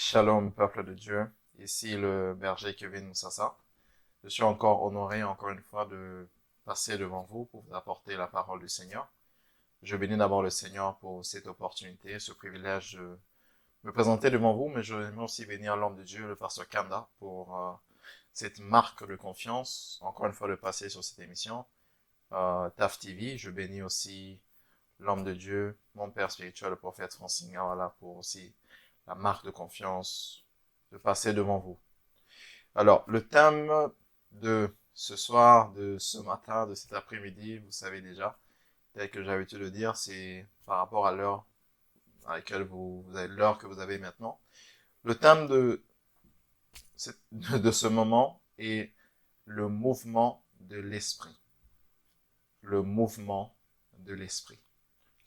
Shalom, peuple de Dieu. Ici le berger Kevin Moussassa. Je suis encore honoré, encore une fois, de passer devant vous pour vous apporter la parole du Seigneur. Je bénis d'abord le Seigneur pour cette opportunité, ce privilège de me présenter devant vous, mais je veux aussi bénir l'homme de Dieu, le pasteur Kanda, pour cette marque de confiance, encore une fois, de passer sur cette émission. TAF TV, je bénis aussi l'homme de Dieu, mon père spirituel, le prophète Francine Ngawala, pour aussi la marque de confiance de passer devant vous. Alors, le thème de ce soir, de ce matin, de cet après-midi, vous savez déjà, tel que j'ai l'habitude de dire, c'est par rapport à l'heure à laquelle vous avez l'heure que vous avez maintenant. Le thème de ce moment est le mouvement de l'esprit. Le mouvement de l'esprit.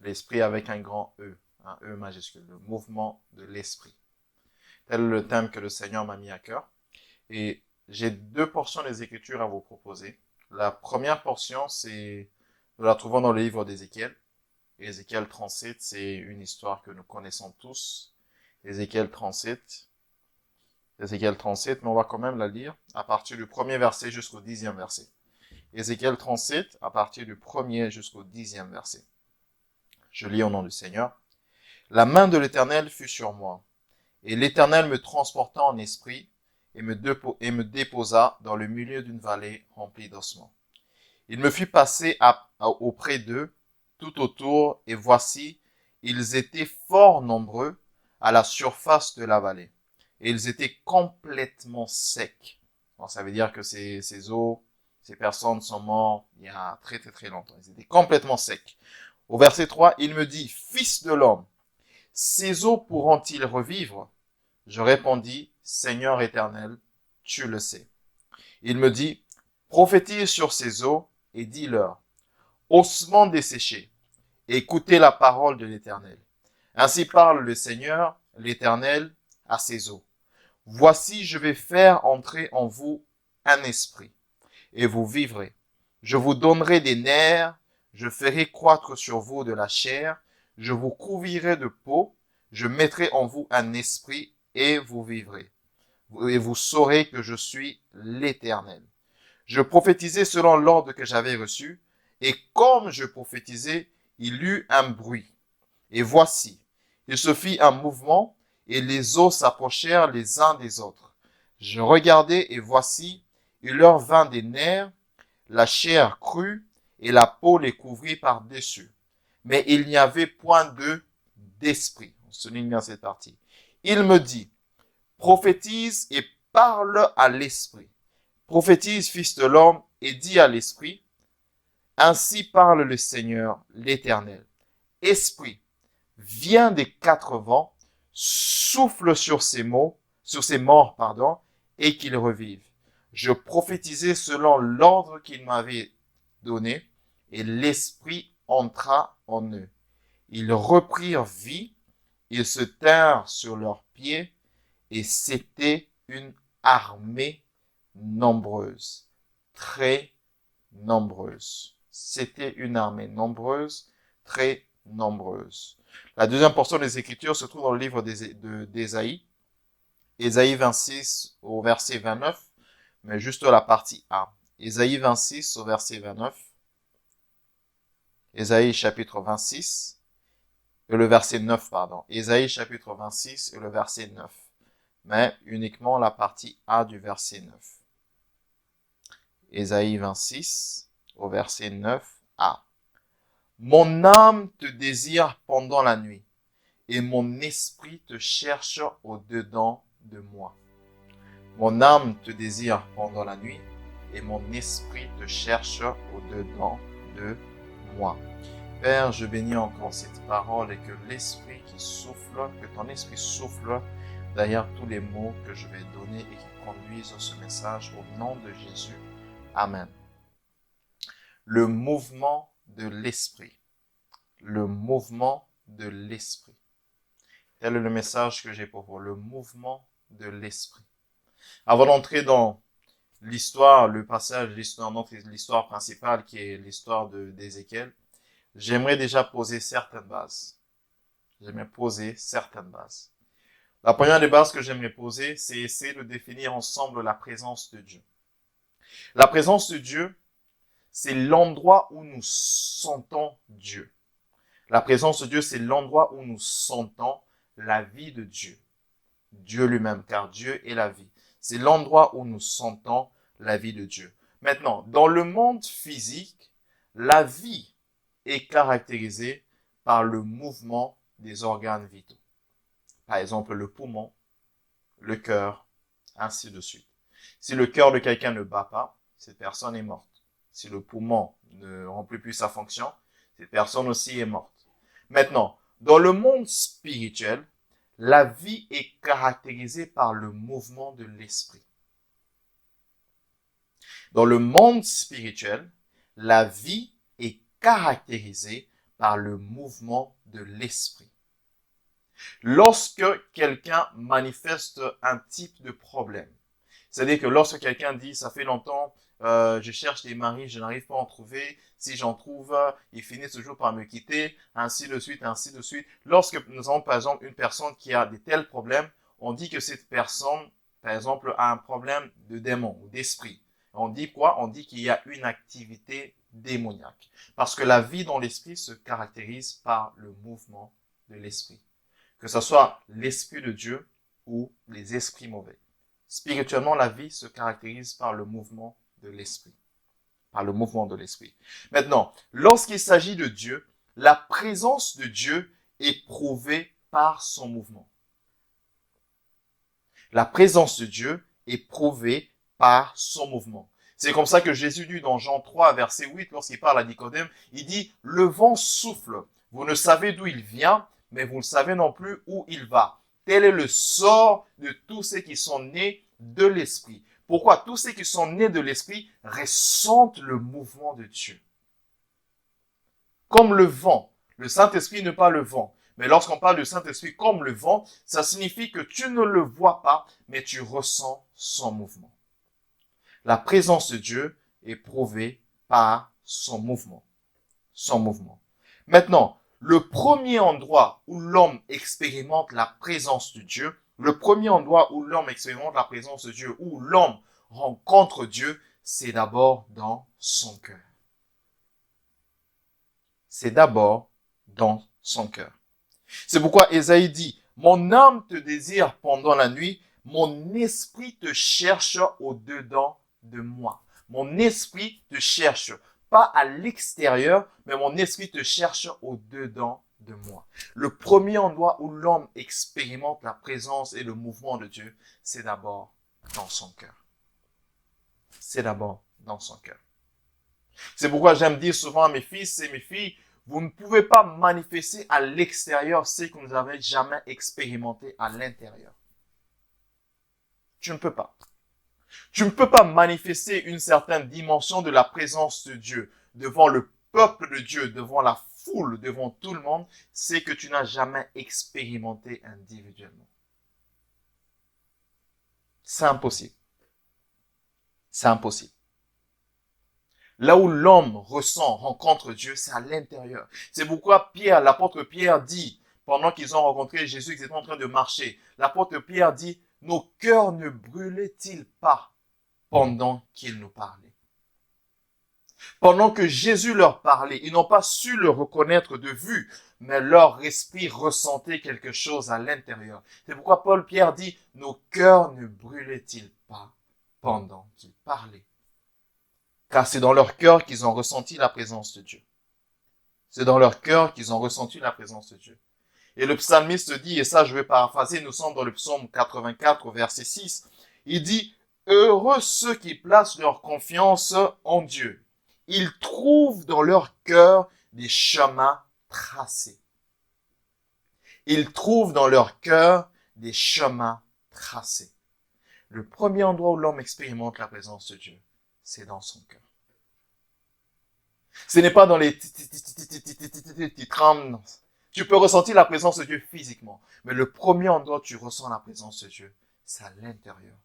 L'esprit avec un grand E, un E majuscule, le mouvement de l'esprit. Tel est le thème que le Seigneur m'a mis à cœur. Et j'ai deux portions des Écritures à vous proposer. La première portion, nous la trouvons dans le livre d'Ézéchiel. Ézéchiel 37, c'est une histoire que nous connaissons tous. Ézéchiel 37, mais on va quand même la lire à partir du premier verset jusqu'au 10e verset. Ézéchiel 37, à partir du premier jusqu'au 10e verset. Je lis au nom du Seigneur. La main de l'Éternel fut sur moi, et l'Éternel me transporta en esprit, et me déposa dans le milieu d'une vallée remplie d'ossements. Il me fit passer auprès d'eux, tout autour, et voici, ils étaient fort nombreux à la surface de la vallée, et ils étaient complètement secs. Bon, ça veut dire que ces eaux, ces personnes sont mortes il y a très très très longtemps. Ils étaient complètement secs. Au verset 3, il me dit, Fils de l'homme, ces eaux pourront-ils revivre? Je répondis, Seigneur éternel, tu le sais. Il me dit, prophétise sur ces eaux et dis-leur, ossements desséchés, écoutez la parole de l'Éternel. Ainsi parle le Seigneur, l'Éternel, à ces eaux. Voici, je vais faire entrer en vous un esprit, et vous vivrez. Je vous donnerai des nerfs, je ferai croître sur vous de la chair, je vous couvrirai de peau, je mettrai en vous un esprit, et vous vivrez. Et vous saurez que je suis l'Éternel. Je prophétisais selon l'ordre que j'avais reçu, et comme je prophétisais, il eut un bruit. Et voici, il se fit un mouvement, et les eaux s'approchèrent les uns des autres. Je regardai, et voici, il leur vint des nerfs, la chair crue, et la peau les couvrit par-dessus. Mais il n'y avait point d'esprit. On souligne bien cette partie. Il me dit, prophétise et parle à l'esprit. Prophétise, fils de l'homme, et dis à l'esprit, ainsi parle le Seigneur, l'Éternel. Esprit, viens des quatre vents, souffle sur ces morts, et qu'ils revivent. Je prophétisais selon l'ordre qu'il m'avait donné, et l'esprit entra en eux. Ils reprirent vie, ils se tinrent sur leurs pieds, et c'était une armée nombreuse, très nombreuse. C'était une armée nombreuse, très nombreuse. La deuxième portion des Écritures se trouve dans le livre d'Ésaïe, Ésaïe 26 au verset 29, mais juste la partie A. Ésaïe 26 au verset 29, Ésaïe chapitre 26, et le verset 9, pardon. Ésaïe chapitre 26 et le verset 9, mais uniquement la partie A du verset 9. Ésaïe 26 au verset 9a. Mon âme te désire pendant la nuit, et mon esprit te cherche au-dedans de moi. Mon âme te désire pendant la nuit, et mon esprit te cherche au-dedans de moi. Père, je bénis encore cette parole et que l'esprit qui souffle, que ton esprit souffle derrière tous les mots que je vais donner et qui conduisent ce message au nom de Jésus. Amen. Le mouvement de l'esprit. Le mouvement de l'esprit. Tel est le message que j'ai pour vous. Le mouvement de l'esprit. Avant d'entrer dans l'histoire, le passage, l'histoire principale qui est l'histoire d'Ézéchiel, j'aimerais déjà poser certaines bases. La première des bases que j'aimerais poser, c'est essayer de définir ensemble la présence de Dieu. La présence de Dieu, c'est l'endroit où nous sentons Dieu. La présence de Dieu, c'est l'endroit où nous sentons la vie de Dieu. Dieu lui-même, car Dieu est la vie. C'est l'endroit où nous sentons la vie de Dieu. Maintenant, dans le monde physique, la vie est caractérisée par le mouvement des organes vitaux. Par exemple, le poumon, le cœur, ainsi de suite. Si le cœur de quelqu'un ne bat pas, cette personne est morte. Si le poumon ne remplit plus sa fonction, cette personne aussi est morte. Maintenant, dans le monde spirituel, la vie est caractérisée par le mouvement de l'esprit. Dans le monde spirituel, la vie est caractérisée par le mouvement de l'esprit. Lorsque quelqu'un manifeste un type de problème, c'est-à-dire que lorsque quelqu'un dit « ça fait longtemps, je cherche des maris, je n'arrive pas à en trouver, si j'en trouve, ils finissent toujours par me quitter, ainsi de suite, ainsi de suite ». Lorsque nous avons par exemple une personne qui a de tels problèmes, on dit que cette personne, par exemple, a un problème de démon ou d'esprit. On dit quoi? On dit qu'il y a une activité démoniaque. Parce que la vie dans l'esprit se caractérise par le mouvement de l'esprit. Que ce soit l'esprit de Dieu ou les esprits mauvais. Spirituellement, la vie se caractérise par le mouvement de l'esprit. Par le mouvement de l'esprit. Maintenant, lorsqu'il s'agit de Dieu, la présence de Dieu est prouvée par son mouvement. La présence de Dieu est prouvée par son mouvement. C'est comme ça que Jésus dit dans Jean 3, verset 8, lorsqu'il parle à Nicodème, il dit « Le vent souffle, vous ne savez d'où il vient, mais vous ne savez non plus où il va. Tel est le sort de tous ceux qui sont nés de l'Esprit. » Pourquoi? Tous ceux qui sont nés de l'Esprit ressentent le mouvement de Dieu. Comme le vent. Le Saint-Esprit n'est pas le vent. Mais lorsqu'on parle du Saint-Esprit comme le vent, ça signifie que tu ne le vois pas, mais tu ressens son mouvement. La présence de Dieu est prouvée par son mouvement. Son mouvement. Maintenant, le premier endroit où l'homme expérimente la présence de Dieu, le premier endroit où l'homme expérimente la présence de Dieu, où l'homme rencontre Dieu, c'est d'abord dans son cœur. C'est d'abord dans son cœur. C'est pourquoi Ésaïe dit, « Mon âme te désire pendant la nuit, mon esprit te cherche au-dedans de moi. » Mon esprit te cherche, pas à l'extérieur, mais mon esprit te cherche au-dedans de moi. Le premier endroit où l'homme expérimente la présence et le mouvement de Dieu, c'est d'abord dans son cœur. C'est d'abord dans son cœur. C'est pourquoi j'aime dire souvent à mes fils et mes filles, vous ne pouvez pas manifester à l'extérieur ce que vous n'avez jamais expérimenté à l'intérieur. Tu ne peux pas. Tu ne peux pas manifester une certaine dimension de la présence de Dieu devant le peuple de Dieu, devant la foule, devant tout le monde, c'est que tu n'as jamais expérimenté individuellement. C'est impossible. C'est impossible. Là où l'homme ressent, rencontre Dieu, c'est à l'intérieur. C'est pourquoi Pierre, l'apôtre Pierre dit, pendant qu'ils ont rencontré Jésus, qu'ils étaient en train de marcher, l'apôtre Pierre dit, nos cœurs ne brûlaient-ils pas pendant qu'il nous parlait? Pendant que Jésus leur parlait, ils n'ont pas su le reconnaître de vue, mais leur esprit ressentait quelque chose à l'intérieur. C'est pourquoi Pierre dit, nos cœurs ne brûlaient-ils pas pendant qu'il parlait? Car c'est dans leur cœur qu'ils ont ressenti la présence de Dieu. C'est dans leur cœur qu'ils ont ressenti la présence de Dieu. Et le psalmiste dit, et ça je vais paraphraser, nous sommes dans le psaume 84 au verset 6, il dit, heureux ceux qui placent leur confiance en Dieu. Ils trouvent dans leur cœur des chemins tracés. Ils trouvent dans leur cœur des chemins tracés. Le premier endroit où l'homme expérimente la présence de Dieu, c'est dans son cœur. Ce n'est pas dans les trames. Tu peux ressentir la présence de Dieu physiquement, mais le premier endroit où tu ressens la présence de Dieu, c'est à l'intérieur.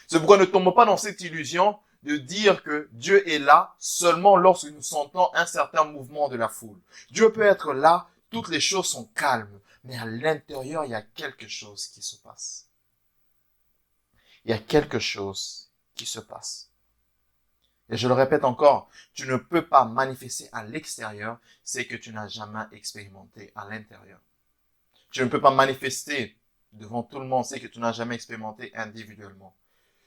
C'est pourquoi ne tombons pas dans cette illusion de dire que Dieu est là seulement lorsque nous sentons un certain mouvement de la foule. Dieu peut être là toutes les choses sont calmes, mais à l'intérieur, il y a quelque chose qui se passe. Il y a quelque chose qui se passe. Et je le répète encore, tu ne peux pas manifester à l'extérieur ce que tu n'as jamais expérimenté à l'intérieur. Tu ne peux pas manifester devant tout le monde ce que tu n'as jamais expérimenté individuellement.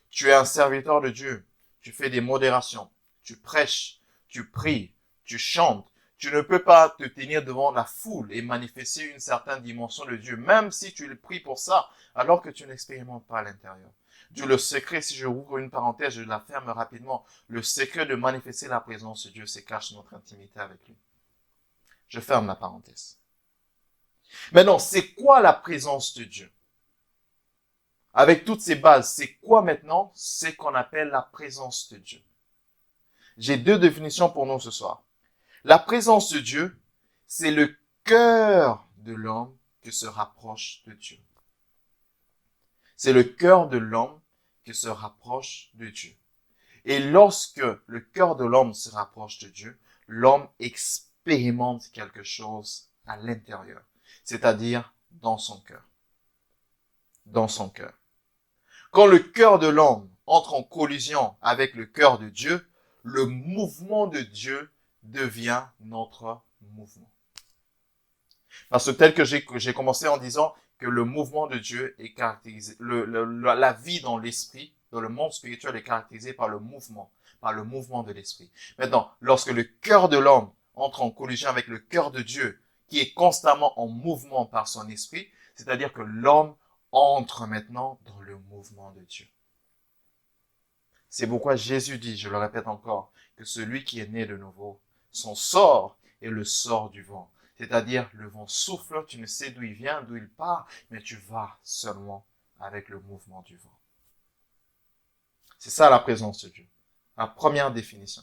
Tu es un serviteur de Dieu. Tu fais des modérations. Tu prêches. Tu pries. Tu chantes. Tu ne peux pas te tenir devant la foule et manifester une certaine dimension de Dieu, même si tu le pries pour ça, alors que tu n'expérimentes pas à l'intérieur. Dieu, le secret, si je ouvre une parenthèse, je la ferme rapidement. Le secret de manifester la présence de Dieu, c'est cache notre intimité avec lui. Je ferme la parenthèse. Maintenant, c'est quoi la présence de Dieu? Avec toutes ces bases, c'est quoi maintenant? C'est qu'on appelle la présence de Dieu. J'ai deux définitions pour nous ce soir. La présence de Dieu, c'est le cœur de l'homme qui se rapproche de Dieu. C'est le cœur de l'homme qui se rapproche de Dieu. Et lorsque le cœur de l'homme se rapproche de Dieu, l'homme expérimente quelque chose à l'intérieur, c'est-à-dire dans son cœur. Dans son cœur. Quand le cœur de l'homme entre en collision avec le cœur de Dieu, le mouvement de Dieu devient notre mouvement. Parce que tel que j'ai commencé en disant que le mouvement de Dieu est caractérisé, la vie dans l'esprit, dans le monde spirituel est caractérisée par le mouvement de l'esprit. Maintenant, lorsque le cœur de l'homme entre en collision avec le cœur de Dieu, qui est constamment en mouvement par son esprit, c'est-à-dire que l'homme entre maintenant dans le mouvement de Dieu. C'est pourquoi Jésus dit, je le répète encore, que celui qui est né de nouveau, son sort est le sort du vent. C'est-à-dire, le vent souffle, tu ne sais d'où il vient, d'où il part, mais tu vas seulement avec le mouvement du vent. C'est ça la présence de Dieu. La première définition.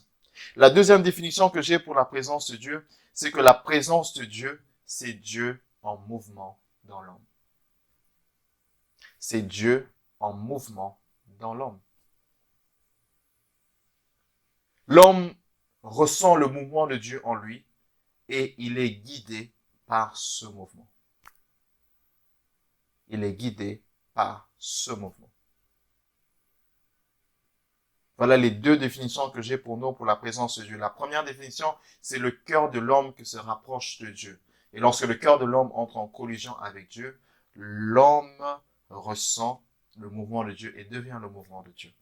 La deuxième définition que j'ai pour la présence de Dieu, c'est que la présence de Dieu, c'est Dieu en mouvement dans l'homme. C'est Dieu en mouvement dans l'homme. L'homme ressent le mouvement de Dieu en lui et il est guidé par ce mouvement. Il est guidé par ce mouvement. Voilà les deux définitions que j'ai pour nous pour la présence de Dieu. La première définition, c'est le cœur de l'homme qui se rapproche de Dieu. Et lorsque le cœur de l'homme entre en collision avec Dieu, l'homme ressent le mouvement de Dieu et devient le mouvement de Dieu.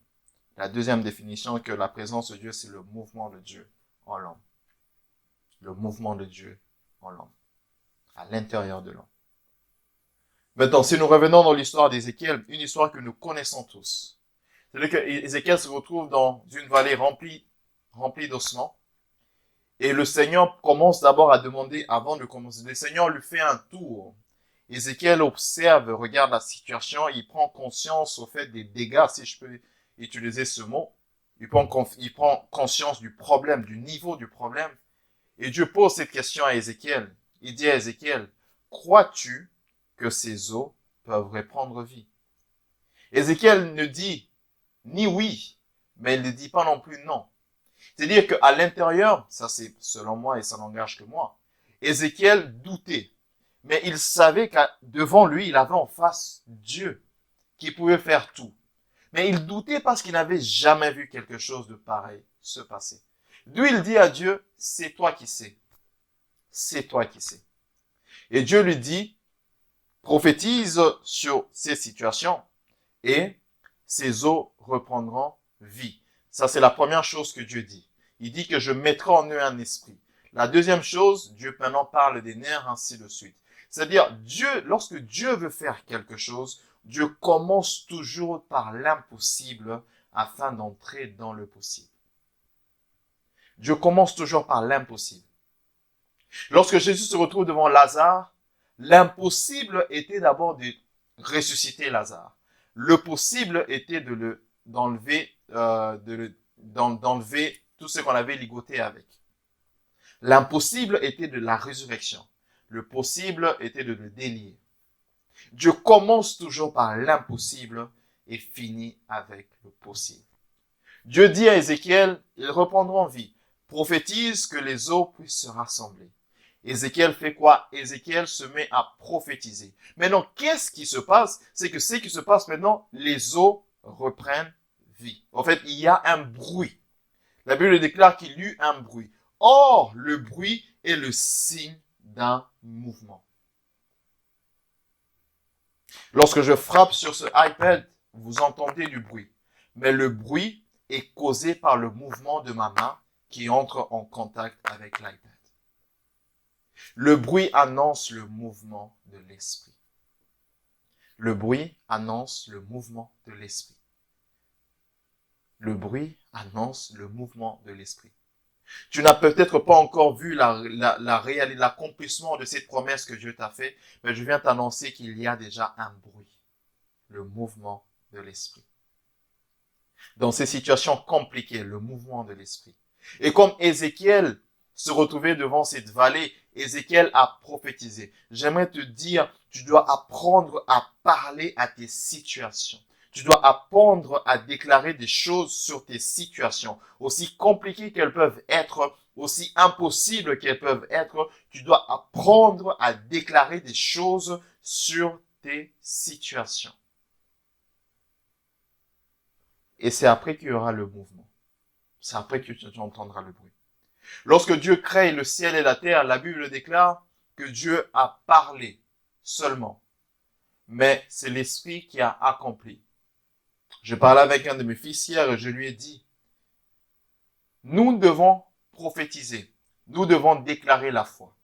La deuxième définition est que la présence de Dieu, c'est le mouvement de Dieu en l'homme. Le mouvement de Dieu en l'homme, à l'intérieur de l'homme. Maintenant, si nous revenons dans l'histoire d'Ézéchiel, une histoire que nous connaissons tous. C'est-à-dire qu'Ézéchiel se retrouve dans une vallée remplie d'ossements. Et le Seigneur commence d'abord à demander, avant de commencer, le Seigneur lui fait un tour. Ézéchiel observe, regarde la situation, il prend conscience au fait des dégâts, si je peux utiliser ce mot. Il prend conscience du problème, du niveau du problème. Et Dieu pose cette question à Ézéchiel. Il dit à Ézéchiel, crois-tu que ces eaux peuvent reprendre vie? Ézéchiel ne dit ni oui, mais il ne dit pas non plus non. C'est-à-dire qu'à l'intérieur, ça c'est selon moi et ça n'engage que moi, Ézéchiel doutait. Mais il savait que devant lui, il avait en face Dieu qui pouvait faire tout. Mais il doutait parce qu'il n'avait jamais vu quelque chose de pareil se passer. D'où il dit à Dieu, c'est toi qui sais. C'est toi qui sais. Et Dieu lui dit, prophétise sur ces situations et ces eaux reprendront vie. Ça, c'est la première chose que Dieu dit. Il dit que je mettrai en eux un esprit. La deuxième chose, Dieu maintenant parle des nerfs, ainsi de suite. C'est-à-dire, lorsque Dieu veut faire quelque chose, Dieu commence toujours par l'impossible afin d'entrer dans le possible. Dieu commence toujours par l'impossible. Lorsque Jésus se retrouve devant Lazare, l'impossible était d'abord de ressusciter Lazare. Le possible était d'enlever tout ce qu'on avait ligoté avec. L'impossible était de la résurrection. Le possible était de le délier. Dieu commence toujours par l'impossible et finit avec le possible. Dieu dit à Ézéchiel, ils reprendront vie. Prophétise que les eaux puissent se rassembler. Ézéchiel fait quoi? Ézéchiel se met à prophétiser. Maintenant, qu'est-ce qui se passe? C'est que ce qui se passe maintenant, les eaux reprennent vie. En fait, il y a un bruit. La Bible déclare qu'il y eut un bruit. Or, le bruit est le signe d'un mouvement. Lorsque je frappe sur ce iPad, vous entendez du bruit. Mais le bruit est causé par le mouvement de ma main qui entre en contact avec l'iPad. Le bruit annonce le mouvement de l'esprit. Le bruit annonce le mouvement de l'esprit. Le bruit annonce le mouvement de l'esprit. Tu n'as peut-être pas encore vu l'accomplissement de cette promesse que Dieu t'a fait, mais je viens t'annoncer qu'il y a déjà un bruit. Le mouvement de l'esprit. Dans ces situations compliquées, le mouvement de l'esprit. Et comme Ézéchiel se retrouvait devant cette vallée, Ézéchiel a prophétisé. J'aimerais te dire, tu dois apprendre à parler à tes situations. Tu dois apprendre à déclarer des choses sur tes situations, aussi compliquées qu'elles peuvent être, aussi impossibles qu'elles peuvent être. Tu dois apprendre à déclarer des choses sur tes situations. Et c'est après qu'il y aura le mouvement. C'est après que tu entendras le bruit. Lorsque Dieu crée le ciel et la terre, la Bible déclare que Dieu a parlé seulement. Mais c'est l'Esprit qui a accompli. Je parlais avec un de mes fils hier et je lui ai dit, nous devons prophétiser. Nous devons déclarer la foi.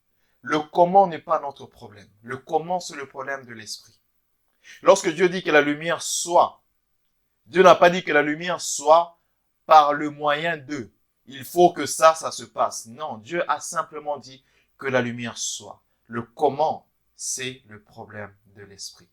Le comment n'est pas notre problème. Le comment, c'est le problème de l'Esprit. Lorsque Dieu dit que la lumière soit, Dieu n'a pas dit que la lumière soit par le moyen d'eux. Il faut que ça se passe. Non, Dieu a simplement dit que la lumière soit. Le comment, c'est le problème de l'esprit.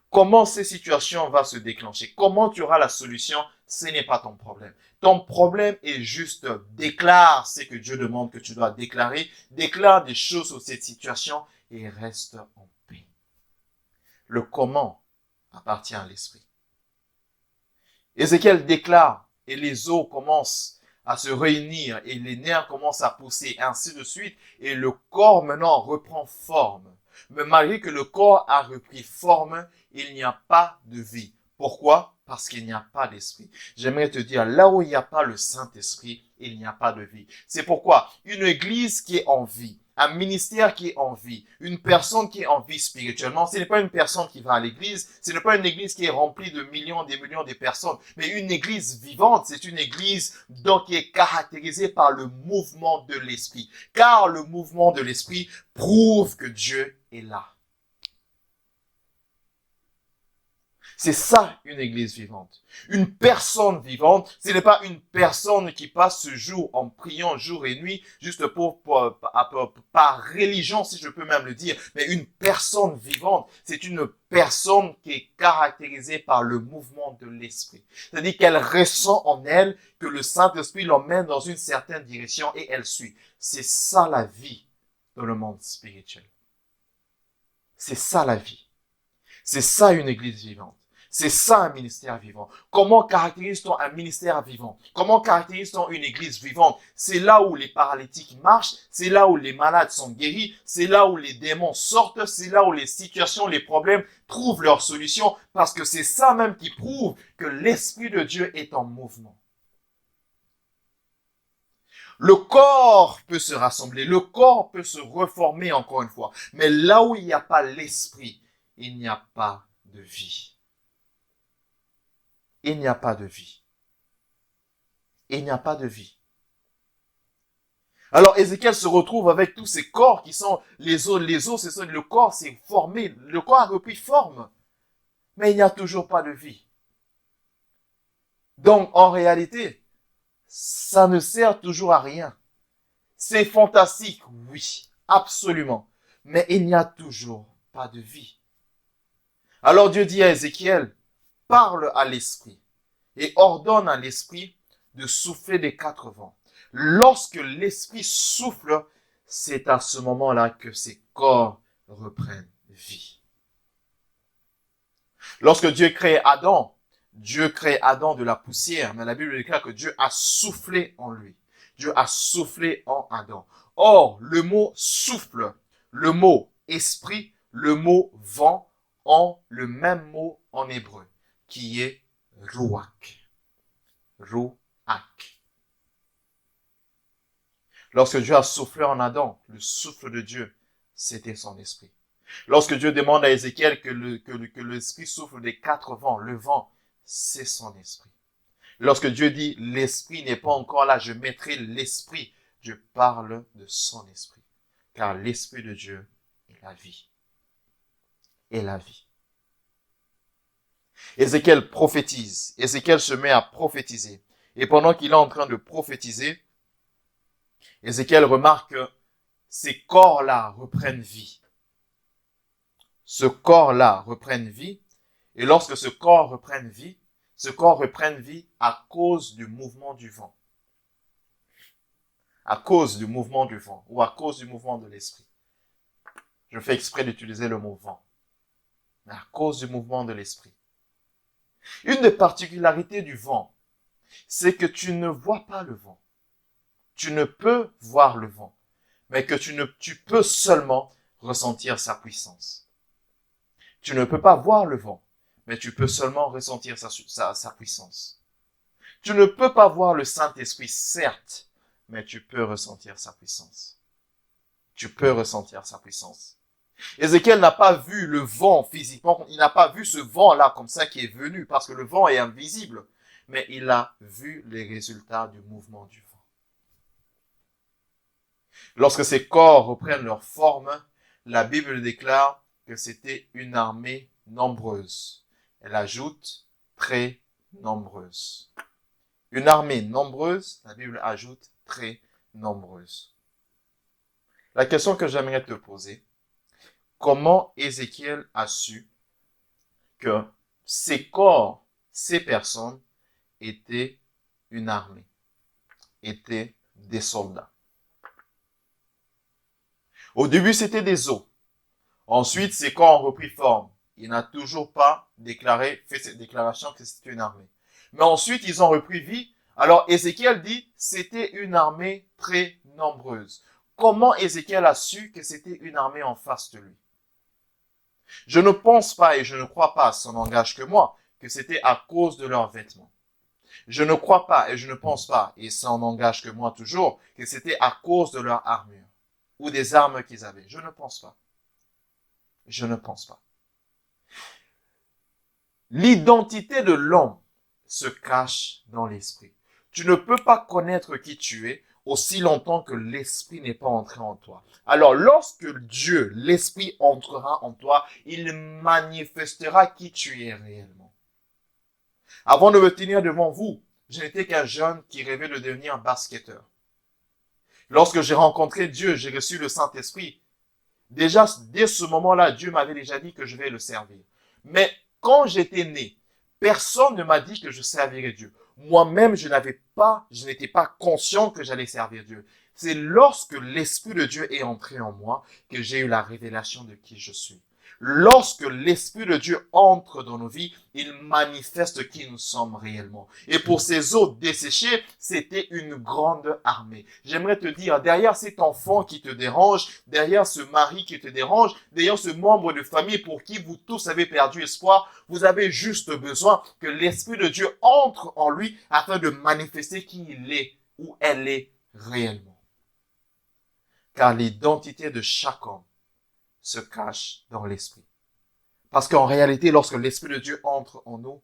Comment ces situations vont se déclencher? Comment tu auras la solution? Ce n'est pas ton problème. Ton problème est juste déclare ce que Dieu demande que tu dois déclarer. Déclare des choses sur cette situation et reste en paix. Le comment appartient à l'esprit. Ézéchiel déclare et les eaux commencent à se réunir et les nerfs commencent à pousser, ainsi de suite. Et le corps maintenant reprend forme. Mais malgré que le corps a repris forme, il n'y a pas de vie. Pourquoi? Parce qu'il n'y a pas d'esprit. J'aimerais te dire, là où il n'y a pas le Saint-Esprit, il n'y a pas de vie. C'est pourquoi une église qui est en vie, un ministère qui est en vie, une personne qui est en vie spirituellement, ce n'est pas une personne qui va à l'église, ce n'est pas une église qui est remplie de millions, des millions de personnes, mais une église vivante, c'est une église donc qui est caractérisée par le mouvement de l'esprit. Car le mouvement de l'esprit prouve que Dieu est là. C'est ça, une église vivante. Une personne vivante, ce n'est pas une personne qui passe ce jour en priant jour et nuit, juste par religion, si je peux même le dire. Mais une personne vivante, c'est une personne qui est caractérisée par le mouvement de l'esprit. C'est-à-dire qu'elle ressent en elle que le Saint-Esprit l'emmène dans une certaine direction et elle suit. C'est ça la vie dans le monde spirituel. C'est ça la vie. C'est ça une église vivante. C'est ça un ministère vivant. Comment caractérise-t-on un ministère vivant? Comment caractérise-t-on une église vivante? C'est là où les paralytiques marchent, c'est là où les malades sont guéris, c'est là où les démons sortent, c'est là où les situations, les problèmes trouvent leur solution, parce que c'est ça même qui prouve que l'Esprit de Dieu est en mouvement. Le corps peut se rassembler, le corps peut se reformer encore une fois, mais là où il n'y a pas l'Esprit, il n'y a pas de vie. Il n'y a pas de vie. Il n'y a pas de vie. Alors Ézéchiel se retrouve avec tous ces corps qui sont les os, c'est ça, le corps s'est formé, le corps a repris forme, mais il n'y a toujours pas de vie. Donc en réalité, ça ne sert toujours à rien. C'est fantastique, oui, absolument, mais il n'y a toujours pas de vie. Alors Dieu dit à Ézéchiel, parle à l'esprit et ordonne à l'esprit de souffler des quatre vents. Lorsque l'esprit souffle, c'est à ce moment-là que ces corps reprennent vie. Lorsque Dieu crée Adam de la poussière, mais la Bible déclare que Dieu a soufflé en lui. Dieu a soufflé en Adam. Or, le mot souffle, le mot esprit, le mot vent ont le même mot en hébreu, qui est ruach. Ruach. Lorsque Dieu a soufflé en Adam, le souffle de Dieu, c'était son esprit. Lorsque Dieu demande à Ézéchiel que l'esprit souffle des 4 vents, le vent, c'est son esprit. Lorsque Dieu dit, l'esprit n'est pas encore là, je mettrai l'esprit, je parle de son esprit. Car l'esprit de Dieu est la vie. Et la vie. Ézéchiel prophétise. Ézéchiel se met à prophétiser. Et pendant qu'il est en train de prophétiser, Ézéchiel remarque que ces corps-là reprennent vie. Ce corps-là reprenne vie. Et lorsque ce corps reprenne vie à cause du mouvement du vent. À cause du mouvement du vent ou à cause du mouvement de l'esprit. Je fais exprès d'utiliser le mot vent. Mais à cause du mouvement de l'esprit. Une des particularités du vent, c'est que tu ne vois pas le vent. Tu ne peux voir le vent, mais que tu peux seulement ressentir sa puissance. Tu ne peux pas voir le vent, mais tu peux seulement ressentir sa puissance. Tu ne peux pas voir le Saint-Esprit, certes, mais tu peux ressentir sa puissance. Tu peux ressentir sa puissance. Ézéchiel n'a pas vu le vent physiquement, il n'a pas vu ce vent-là comme ça qui est venu, parce que le vent est invisible, mais il a vu les résultats du mouvement du vent. Lorsque ces corps reprennent leur forme, la Bible déclare que c'était une armée nombreuse. Elle ajoute très nombreuse. Une armée nombreuse, la Bible ajoute très nombreuse. La question que j'aimerais te poser, comment Ézéchiel a su que ces corps, ces personnes étaient une armée, étaient des soldats? Au début, c'était des os. Ensuite, ces corps ont repris forme. Il n'a toujours pas fait cette déclaration que c'était une armée. Mais ensuite, ils ont repris vie. Alors, Ézéchiel dit, c'était une armée très nombreuse. Comment Ézéchiel a su que c'était une armée en face de lui? Je ne pense pas et je ne crois pas, ça n'engage que moi, que c'était à cause de leurs vêtements. Je ne crois pas et je ne pense pas, et ça n'engage que moi toujours, que c'était à cause de leur armure ou des armes qu'ils avaient. Je ne pense pas. Je ne pense pas. L'identité de l'homme se cache dans l'esprit. Tu ne peux pas connaître qui tu es aussi longtemps que l'esprit n'est pas entré en toi. Alors, lorsque Dieu, l'esprit, entrera en toi, il manifestera qui tu es réellement. Avant de me tenir devant vous, je n'étais qu'un jeune qui rêvait de devenir basketteur. Lorsque j'ai rencontré Dieu, j'ai reçu le Saint-Esprit. Déjà, dès ce moment-là, Dieu m'avait déjà dit que je vais le servir. Mais quand j'étais né, personne ne m'a dit que je servirais Dieu. Moi-même, je n'étais pas conscient que j'allais servir Dieu. C'est lorsque l'Esprit de Dieu est entré en moi que j'ai eu la révélation de qui je suis. Lorsque l'Esprit de Dieu entre dans nos vies, il manifeste qui nous sommes réellement. Et pour ces eaux desséchées, c'était une grande armée. J'aimerais te dire, derrière cet enfant qui te dérange, derrière ce mari qui te dérange, derrière ce membre de famille pour qui vous tous avez perdu espoir, vous avez juste besoin que l'Esprit de Dieu entre en lui afin de manifester qui il est ou elle est réellement. Car l'identité de chaque homme se cache dans l'esprit. Parce qu'en réalité, lorsque l'Esprit de Dieu entre en nous,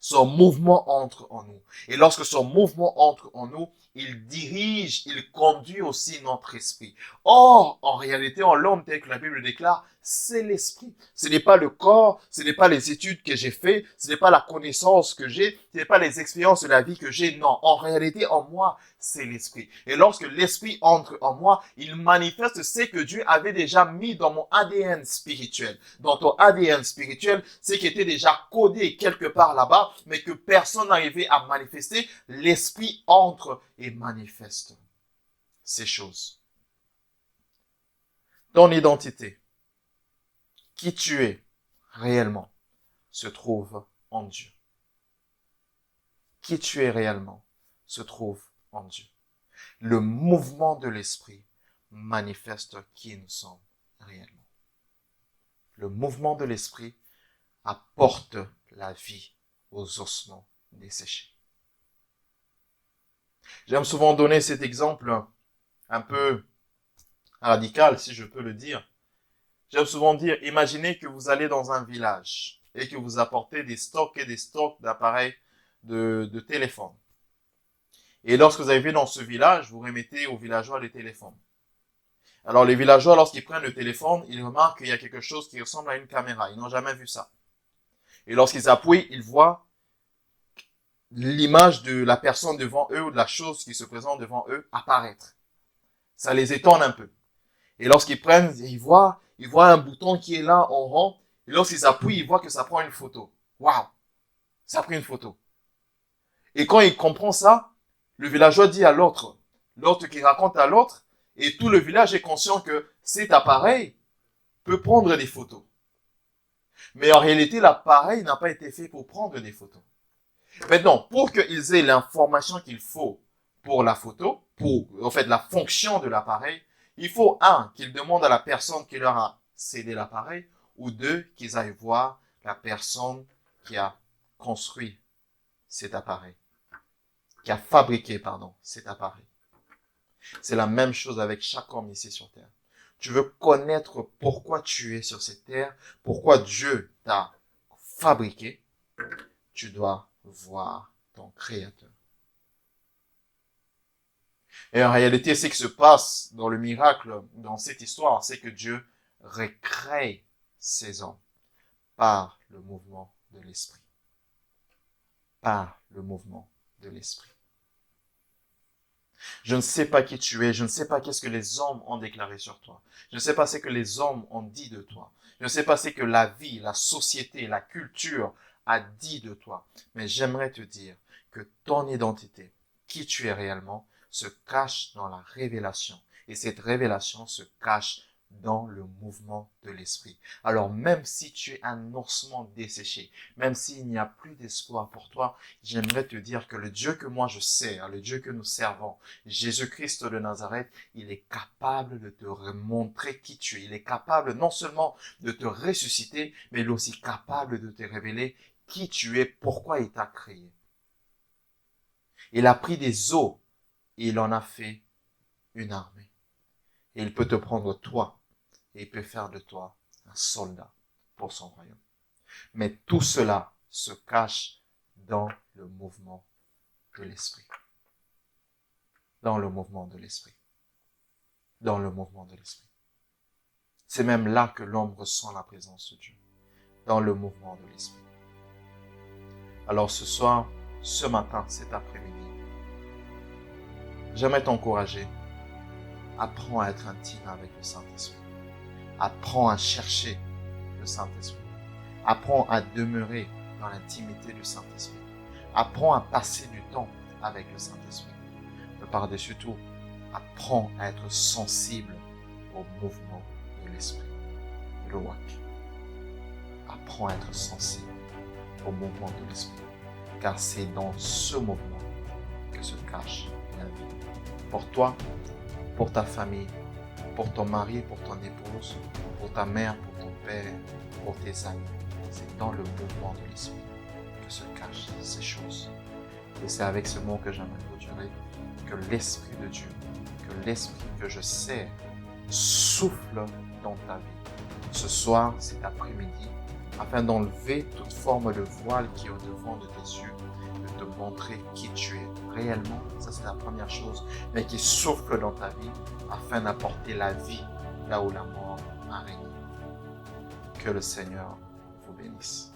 son mouvement entre en nous. Et lorsque son mouvement entre en nous, il dirige, il conduit aussi notre esprit. Or, en réalité, en l'homme tel que la Bible déclare, c'est l'esprit. Ce n'est pas le corps, ce n'est pas les études que j'ai fait, ce n'est pas la connaissance que j'ai, ce n'est pas les expériences de la vie que j'ai. Non, en réalité, en moi, c'est l'esprit. Et lorsque l'esprit entre en moi, il manifeste ce que Dieu avait déjà mis dans mon ADN spirituel. Dans ton ADN spirituel, ce qui était déjà codé quelque part là-bas, mais que personne n'arrivait à manifester, l'esprit entre et manifeste ces choses. Ton identité, qui tu es réellement, se trouve en Dieu. Qui tu es réellement se trouve en Dieu. Le mouvement de l'esprit manifeste qui nous sommes réellement. Le mouvement de l'esprit apporte la vie aux ossements desséchés. J'aime souvent donner cet exemple un peu radical, si je peux le dire. J'aime souvent dire, imaginez que vous allez dans un village et que vous apportez des stocks et des stocks d'appareils de téléphone. Et lorsque vous arrivez dans ce village, vous remettez aux villageois les téléphones. Alors les villageois, lorsqu'ils prennent le téléphone, ils remarquent qu'il y a quelque chose qui ressemble à une caméra. Ils n'ont jamais vu ça. Et lorsqu'ils appuient, ils voient l'image de la personne devant eux ou de la chose qui se présente devant eux apparaître. Ça les étonne un peu. Et lorsqu'ils prennent, ils voient un bouton qui est là en rond. Et lorsqu'ils appuient, ils voient que ça prend une photo. Waouh! Ça a pris une photo. Et quand il comprend ça, le villageois dit à l'autre qui raconte à l'autre, et tout le village est conscient que cet appareil peut prendre des photos. Mais en réalité, l'appareil n'a pas été fait pour prendre des photos. Maintenant, pour qu'ils aient l'information qu'il faut pour la photo, pour en fait la fonction de l'appareil, il faut qu'ils demandent à la personne qui leur a cédé l'appareil, ou deux, qu'ils aillent voir la personne qui a construit cet appareil, qui a fabriqué, cet appareil. C'est la même chose avec chaque homme ici sur terre. Tu veux connaître pourquoi tu es sur cette terre, pourquoi Dieu t'a fabriqué, tu dois voir ton Créateur. Et en réalité, ce qui se passe dans le miracle, dans cette histoire, c'est que Dieu recrée ses hommes par le mouvement de l'Esprit. Par le mouvement de l'Esprit. Je ne sais pas qui tu es, je ne sais pas qu'est-ce que les hommes ont déclaré sur toi. Je ne sais pas ce que les hommes ont dit de toi. Je ne sais pas ce que la vie, la société, la culture a dit de toi. Mais j'aimerais te dire que ton identité, qui tu es réellement, se cache dans la révélation. Et cette révélation se cache dans le mouvement de l'esprit. Alors même si tu es un ossement desséché, même s'il n'y a plus d'espoir pour toi, j'aimerais te dire que le Dieu que moi je sers, le Dieu que nous servons, Jésus-Christ de Nazareth, il est capable de te montrer qui tu es. Il est capable non seulement de te ressusciter, mais il est aussi capable de te révéler qui tu es, pourquoi il t'a créé. Il a pris des eaux et il en a fait une armée. Et il peut te prendre toi et il peut faire de toi un soldat pour son royaume. Mais tout cela se cache dans le mouvement de l'esprit. Dans le mouvement de l'esprit. Dans le mouvement de l'esprit. C'est même là que l'homme ressent la présence de Dieu. Dans le mouvement de l'esprit. Alors ce soir, ce matin, cet après-midi, j'aimerais t'encourager. Apprends à être intime avec le Saint-Esprit. Apprends à chercher le Saint-Esprit. Apprends à demeurer dans l'intimité du Saint-Esprit. Apprends à passer du temps avec le Saint-Esprit. Mais par-dessus tout, apprends à être sensible au mouvement de l'Esprit. Le WAC. Apprends à être sensible au mouvement de l'Esprit. Car c'est dans ce mouvement que se cache la vie. Pour toi, pour ta famille, pour ton mari, pour ton épouse, pour ta mère, pour ton père, pour tes amis. C'est dans le mouvement de l'esprit que se cachent ces choses. Et c'est avec ce mot que j'aimerais clôturer, que l'Esprit de Dieu, que l'Esprit que je sers, souffle dans ta vie. Ce soir, cet après-midi, afin d'enlever toute forme de voile qui est au devant de tes yeux, de te montrer qui tu es réellement, ça c'est la première chose, mais qui souffle dans ta vie afin d'apporter la vie là où la mort a régné. Que le Seigneur vous bénisse.